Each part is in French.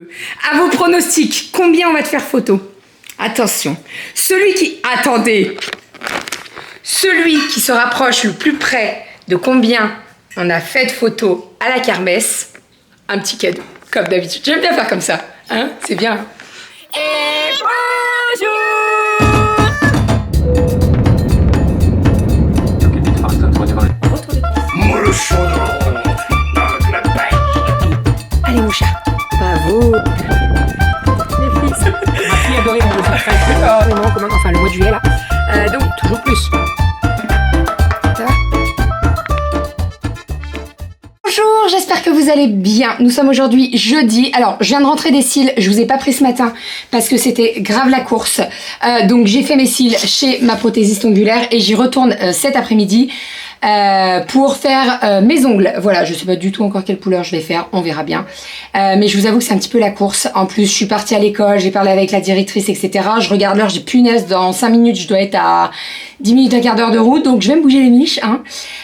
À vos pronostics, combien on va te faire photo? Attention, celui qui... Attendez. Celui qui se rapproche le plus près de combien on a fait de photos à la kermesse, un petit cadeau, comme d'habitude. J'aime bien faire comme ça, hein? C'est bien. Et bonjour! Allez mon chat, bravo. Les fils. Ma fille adorait mon dessin. Enfin le mois de juillet là. Donc toujours plus. Ça va? Bonjour, j'espère que vous allez bien. Nous sommes aujourd'hui jeudi. Alors je viens de rentrer des cils. Je vous ai pas pris ce matin parce que c'était grave la course. Donc j'ai fait mes cils chez ma prothésiste ongulaire et j'y retourne cet après-midi. Pour faire mes ongles. Voilà, je sais pas du tout encore quelle couleur je vais faire, on verra bien. Mais je vous avoue que c'est un petit peu la course. En plus, je suis partie à l'école, j'ai parlé avec la directrice, etc. Je regarde l'heure, j'ai punaise, dans 5 minutes, je dois être à 10 minutes, un quart d'heure de route, donc je vais me bouger les miches. Hein.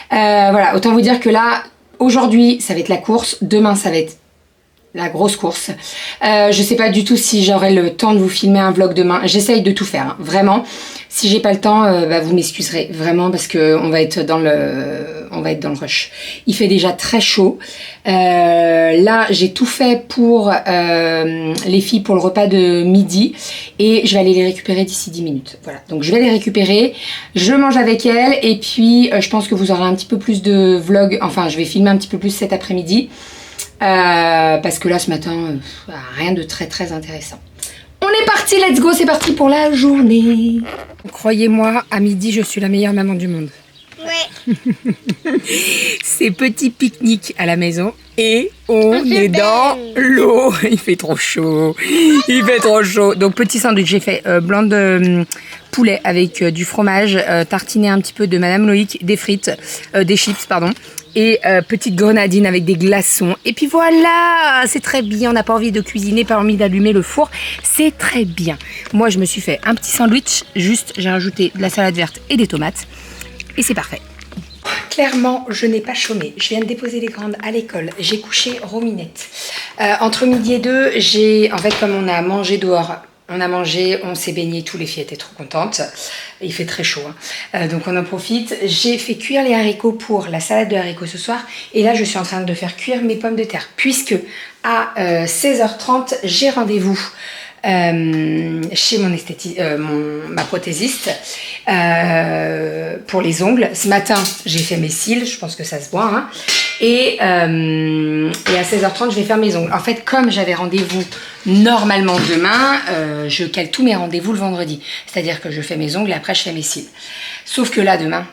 Voilà, autant vous dire que là, aujourd'hui, ça va être la course. Demain, ça va être la grosse course. Je sais pas du tout si j'aurai le temps de vous filmer un vlog demain. J'essaye de tout faire, hein, vraiment. Si j'ai pas le temps, vous m'excuserez vraiment parce que on va être dans le rush. Il fait déjà très chaud. Là, j'ai tout fait pour les filles pour le repas de midi et je vais aller les récupérer d'ici 10 minutes. Voilà. Donc je vais les récupérer, je mange avec elles et puis je pense que vous aurez un petit peu plus de vlog. Enfin, je vais filmer un petit peu plus cet après-midi. Parce que là ce matin rien de très très intéressant. On est parti, let's go, c'est parti pour la journée. Croyez-moi, à midi je suis la meilleure maman du monde. Ouais. C'est petit pique-nique à la maison et on est dans l'eau. Il fait trop chaud. Il fait trop chaud. Donc petit sandwich, j'ai fait blanc de poulet avec du fromage, tartiné un petit peu de Madame Loïc, des frites, des chips pardon. Et petite grenadine avec des glaçons. Et puis voilà, c'est très bien. On n'a pas envie de cuisiner, pas envie d'allumer le four. C'est très bien. Moi, je me suis fait un petit sandwich. Juste, j'ai rajouté de la salade verte et des tomates. Et c'est parfait. Clairement, je n'ai pas chômé. Je viens de déposer les grandes à l'école. J'ai couché Rominette. Entre midi et 2, en fait, comme on a mangé dehors, on a mangé, on s'est baigné, tous les filles étaient trop contentes. Il fait très chaud, hein. Donc on en profite. J'ai fait cuire les haricots pour la salade de haricots ce soir. Et là, je suis en train de faire cuire mes pommes de terre. Puisque à 16h30, j'ai rendez-vous chez ma prothésiste pour les ongles. Ce matin, j'ai fait mes cils. Je pense que ça se voit, hein. Et à 16h30, je vais faire mes ongles. En fait, comme j'avais rendez-vous normalement demain, je cale tous mes rendez-vous le vendredi. C'est-à-dire que je fais mes ongles et après je fais mes cils. Sauf que là, demain,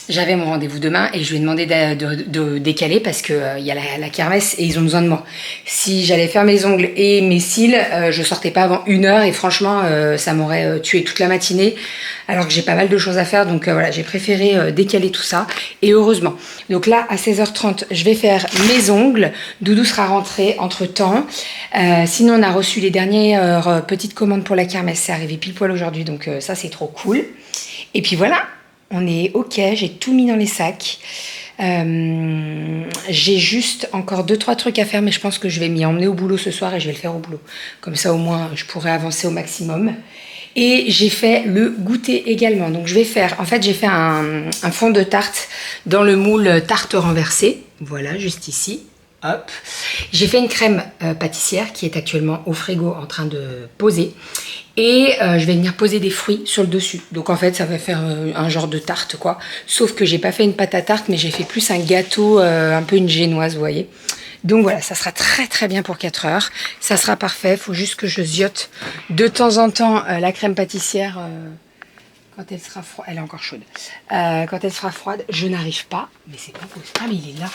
j'avais mon rendez-vous demain et je lui ai demandé de décaler parce qu'il y a la kermesse et ils ont besoin de moi. Si j'allais faire mes ongles et mes cils, je sortais pas avant 1h et franchement, ça m'aurait tué toute la matinée alors que j'ai pas mal de choses à faire. Donc voilà, j'ai préféré décaler tout ça et heureusement. Donc là, à 16h30, je vais faire mes ongles. Doudou sera rentré entre-temps. Sinon, on a reçu les dernières petites commandes pour la kermesse. C'est arrivé pile poil aujourd'hui, donc ça, c'est trop cool. Et puis voilà. On est ok, j'ai tout mis dans les sacs. J'ai juste encore 2-3 trucs à faire, mais je pense que je vais m'y emmener au boulot ce soir et je vais le faire au boulot. Comme ça, au moins, je pourrai avancer au maximum. Et j'ai fait le goûter également. Donc, je vais faire... En fait, j'ai fait un fond de tarte dans le moule tarte renversée. Voilà, juste ici. Hop. J'ai fait une crème pâtissière qui est actuellement au frigo en train de poser. Et je vais venir poser des fruits sur le dessus. Donc en fait, ça va faire un genre de tarte, quoi. Sauf que j'ai pas fait une pâte à tarte, mais j'ai fait plus un gâteau, un peu une génoise, vous voyez. Donc voilà, ça sera très très bien pour 4 heures. Ça sera parfait. Faut juste que je ziote de temps en temps la crème pâtissière. Quand elle sera froide, elle est encore chaude. Quand elle sera froide, je n'arrive pas, mais c'est pas possible. Ah, mais il est là.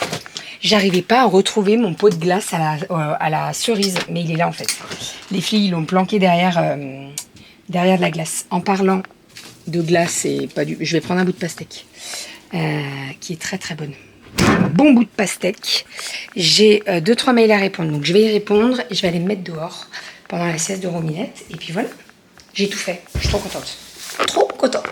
J'arrivais pas à retrouver mon pot de glace à la cerise, mais il est là en fait. Les filles, ils l'ont planqué derrière de la glace. En parlant de glace, je vais prendre un bout de pastèque qui est très très bonne. Un bon bout de pastèque. J'ai 2-3 mails à répondre, donc je vais y répondre et je vais aller me mettre dehors pendant la sieste de Rominette. Et puis voilà, j'ai tout fait. Je suis trop contente. Trop contente.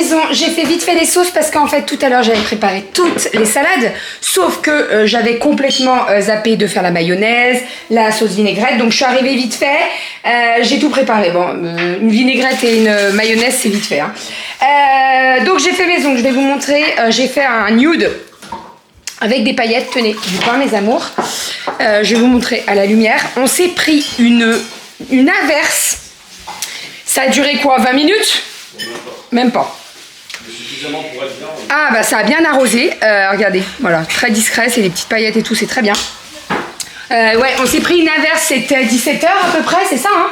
maison, j'ai fait vite fait les sauces parce qu'en fait tout à l'heure j'avais préparé toutes les salades, sauf que j'avais complètement zappé de faire la mayonnaise, la sauce vinaigrette, donc je suis arrivée vite fait, j'ai tout préparé. Bon, une vinaigrette et une mayonnaise c'est vite fait. Hein. Donc j'ai fait maison, je vais vous montrer, j'ai fait un nude avec des paillettes, tenez, du pain mes amours. Je vais vous montrer à la lumière. On s'est pris une averse. Ça a duré quoi, 20 minutes? Même pas. Suffisamment pour être bien. Ah bah ça a bien arrosé. Regardez, voilà, très discret, c'est des petites paillettes et tout, c'est très bien. Ouais, on s'est pris une averse, c'était 17h à peu près, c'est ça hein.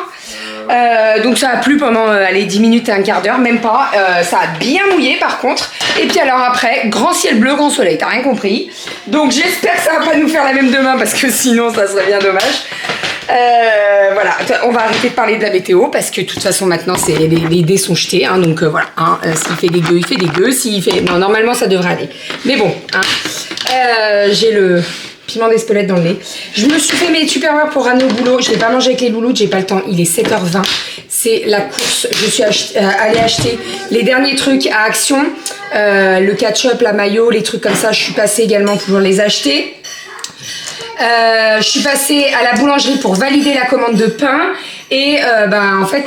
Donc ça a plu pendant allez, 10 minutes et un quart d'heure, même pas. Ça a bien mouillé par contre. Et puis alors après, grand ciel bleu, grand soleil, t'as rien compris. Donc j'espère que ça va pas nous faire la même demain parce que sinon ça serait bien dommage. Voilà, on va arrêter de parler de la météo parce que de toute façon maintenant les dés sont jetés, hein, donc voilà, hein, s'il fait dégueu, il fait dégueu, s'il fait... Non, normalement ça devrait aller. Mais bon, hein, j'ai le piment d'Espelette dans le nez. Je me suis fait mes tupperwares pour ramener au boulot, je n'ai pas mangé avec les louloutes, j'ai pas le temps, il est 7h20, c'est la course, je suis allée acheter les derniers trucs à Action, le ketchup, la mayo, les trucs comme ça, je suis passée également pour les acheter. Je suis passée à la boulangerie pour valider la commande de pain et ben en fait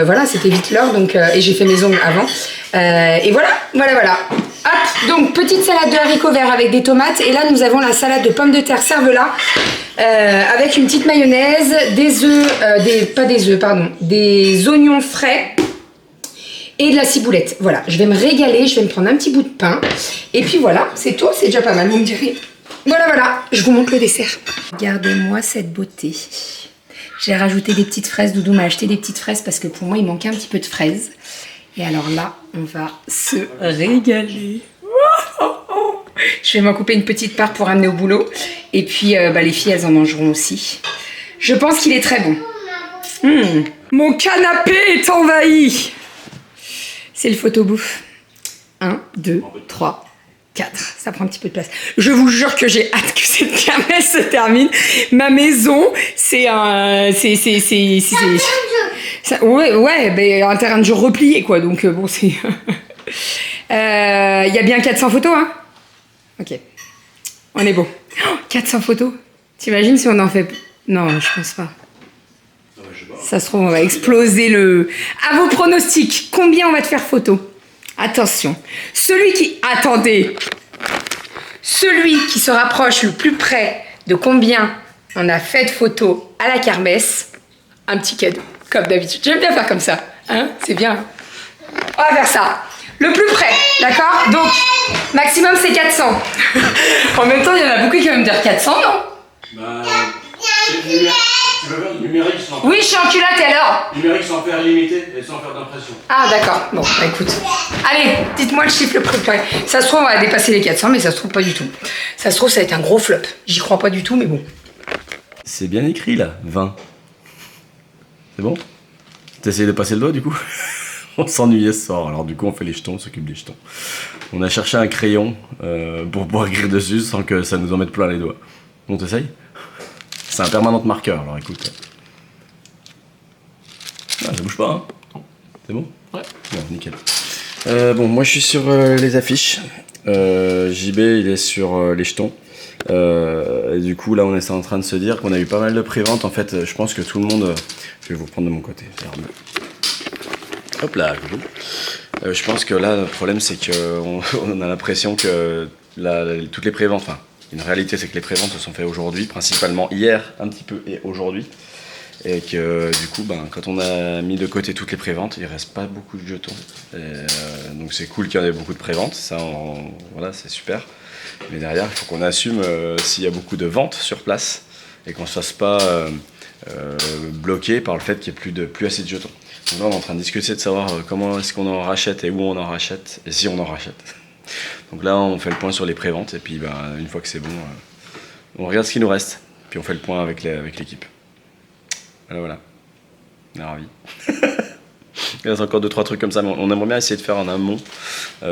voilà c'était vite l'heure donc et j'ai fait mes ongles avant et voilà. Hop, donc petite salade de haricots verts avec des tomates et là nous avons la salade de pommes de terre cervelas avec une petite mayonnaise, des œufs, des oignons frais et de la ciboulette. Voilà, je vais me régaler, je vais me prendre un petit bout de pain et puis voilà, c'est tout, c'est déjà pas mal, vous me direz. Voilà, je vous montre le dessert. Regardez-moi cette beauté. J'ai rajouté des petites fraises. Doudou m'a acheté des petites fraises parce que pour moi, il manquait un petit peu de fraises. Et alors là, on va se régaler. Je vais m'en couper une petite part pour amener au boulot. Et puis, les filles, elles en mangeront aussi. Je pense qu'il est très bon. Mon canapé est envahi. C'est le photobouffe. 1, 2, 3. 4. Ça prend un petit peu de place. Je vous jure que j'ai hâte que cette kermesse se termine. Ma maison, c'est un... Ouais, mais un terrain de jeu replié, quoi. Donc, bon, c'est... Il y a bien 400 photos, hein? Ok. On est beau. Oh, 400 photos. T'imagines si on en fait... Non, je pense pas. Ça se trouve, on va exploser le... À vos pronostics, combien on va te faire photo? Attention, celui qui se rapproche le plus près de combien on a fait de photos à la kermesse, un petit cadeau, comme d'habitude. J'aime bien faire comme ça, hein, c'est bien. On va faire ça, le plus près, d'accord? Donc, maximum c'est 400. En même temps, il y en a beaucoup qui vont me dire 400, non? Bah, tu veux faire du numérique sans... Oui, je suis en culotte, et alors? Numérique sans faire limité et sans faire d'impression. Ah, d'accord. Bon, bah écoute. Allez, dites-moi le chiffre le plus près. Ça se trouve, on va dépasser les 400, mais ça se trouve pas du tout. Ça se trouve, ça va être un gros flop. J'y crois pas du tout, mais bon. C'est bien écrit, là. 20. C'est bon? T'essayes de passer le doigt, du coup? On s'ennuyait ce soir. Alors, du coup, on fait les jetons, on s'occupe des jetons. On a cherché un crayon pour pouvoir écrire dessus sans que ça nous en mette plein les doigts. On t'essaye? C'est un permanent marqueur, alors écoute. Ah, ça bouge pas, hein? C'est bon? Ouais. Bon, nickel. Bon, moi je suis sur les affiches. JB, il est sur les jetons. Et du coup, là, on est en train de se dire qu'on a eu pas mal de préventes. En fait, je pense que tout le monde... je vais vous prendre de mon côté. Hop là, coucou. Je pense que là, le problème, c'est qu'on a l'impression que toutes les préventes... Enfin, une réalité, c'est que les préventes se sont faites aujourd'hui, principalement hier, un petit peu, et aujourd'hui. Et que du coup, quand on a mis de côté toutes les préventes, il reste pas beaucoup de jetons. Donc c'est cool qu'il y en ait beaucoup de préventes, ça, voilà, c'est super. Mais derrière, il faut qu'on assume s'il y a beaucoup de ventes sur place et qu'on ne se fasse pas bloqué par le fait qu'il n'y ait plus assez de jetons. Donc là, on est en train de discuter de savoir comment est-ce qu'on en rachète et où on en rachète et si on en rachète. Donc là, on fait le point sur les préventes et puis une fois que c'est bon, on regarde ce qu'il nous reste. Puis on fait le point avec l'équipe. Voilà. On est ravis. Il reste encore 2-3 trucs comme ça, mais on aimerait bien essayer de faire en amont.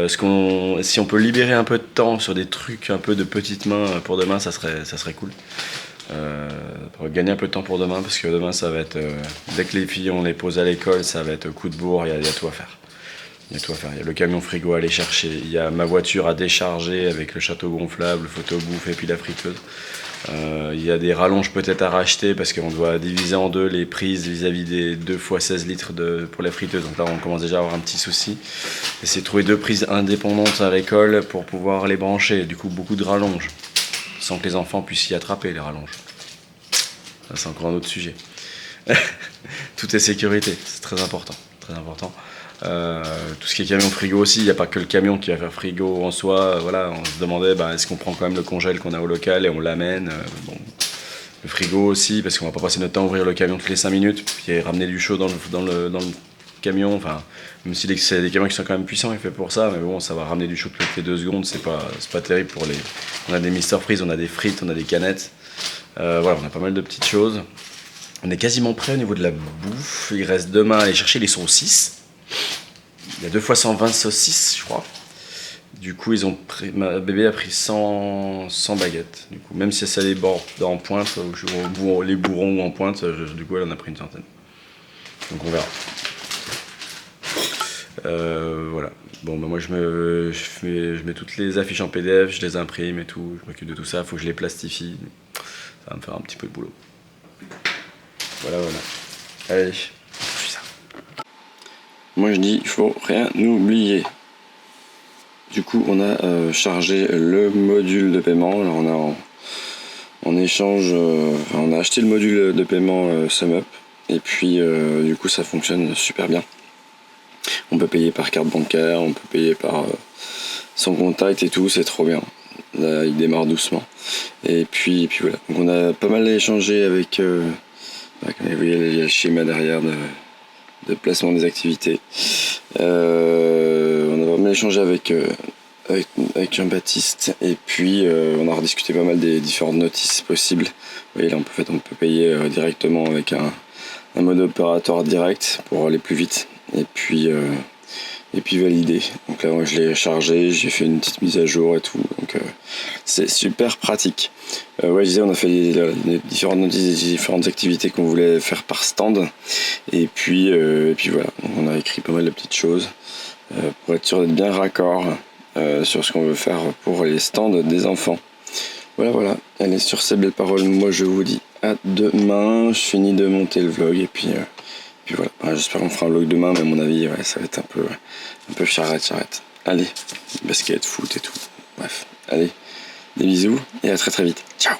Si on peut libérer un peu de temps sur des trucs un peu de petites mains pour demain, ça serait cool. Pour gagner un peu de temps pour demain, parce que demain ça va être... dès que les filles on les pose à l'école, ça va être coup de bourre, il y a tout à faire. Il y a tout à faire. Il y a le camion frigo à aller chercher. Il y a ma voiture à décharger avec le château gonflable, le photobouffe et puis la friteuse. Il y a des rallonges peut-être à racheter parce qu'on doit diviser en deux les prises vis-à-vis des 2 x 16 litres pour la friteuse. Donc là, on commence déjà à avoir un petit souci. Essayer de trouver 2 prises indépendantes à l'école pour pouvoir les brancher. Du coup, beaucoup de rallonges. Sans que les enfants puissent y attraper les rallonges. Ça, c'est encore un autre sujet. Tout est sécurité, c'est très important. Très important. Tout ce qui est camion frigo aussi, il n'y a pas que le camion qui va faire frigo en soi. Voilà, on se demandait est-ce qu'on prend quand même le congèle qu'on a au local et on l'amène. Bon. Le frigo aussi, parce qu'on va pas passer notre temps à ouvrir le camion toutes les 5 minutes, puis ramener du chaud dans le camion. Enfin, même si c'est des camions qui sont quand même puissants, il fait pour ça, mais bon, ça va ramener du chaud toutes les 2 secondes, c'est pas terrible pour les. On a des Mister Freeze, on a des frites, on a des canettes. Voilà, on a pas mal de petites choses. On est quasiment prêt au niveau de la bouffe. Il reste demain à aller chercher les saucisses. Il y a 2 fois 120 saucisses, je crois. Du coup, ma bébé a pris 100 baguettes. Du coup, même si ça les bord en pointe, les bourrons ou en pointe, du coup, elle en a pris une centaine. Donc on verra. Voilà. Bon, moi je mets toutes les affiches en PDF, je les imprime et tout. Je m'occupe de tout ça. Faut que je les plastifie. Ça va me faire un petit peu de boulot. Voilà. Allez, on fait ça. Moi je dis, il faut rien oublier. Du coup, on a chargé le module de paiement. Alors on a en échange, on a acheté le module de paiement SumUp. Et puis du coup, ça fonctionne super bien. On peut payer par carte bancaire, on peut payer par sans contact et tout, c'est trop bien. Là, il démarre doucement. Et puis voilà. Donc on a pas mal échangé avec. Comme vous voyez, il y a le schéma derrière de placement des activités. On a pas mal échangé avec Jean-Baptiste et puis on a rediscuté pas mal des différentes notices possibles. Vous voyez là, on peut payer directement avec un mode opérateur direct pour aller plus vite et puis valider. Donc là, moi, je l'ai chargé, j'ai fait une petite mise à jour et tout. Donc c'est super pratique. Je disais, on a fait les différentes notices des différentes activités qu'on voulait faire par stand. Et puis voilà, donc, on a écrit pas mal de petites choses pour être sûr d'être bien raccord sur ce qu'on veut faire pour les stands des enfants. Voilà. Allez, sur ces belles paroles, moi je vous dis à demain. Je finis de monter le vlog et puis voilà. J'espère qu'on fera un vlog demain, mais à mon avis, ça va être un peu charrette. Allez, basket, foot et tout. Bref, allez, des bisous et à très vite. Ciao.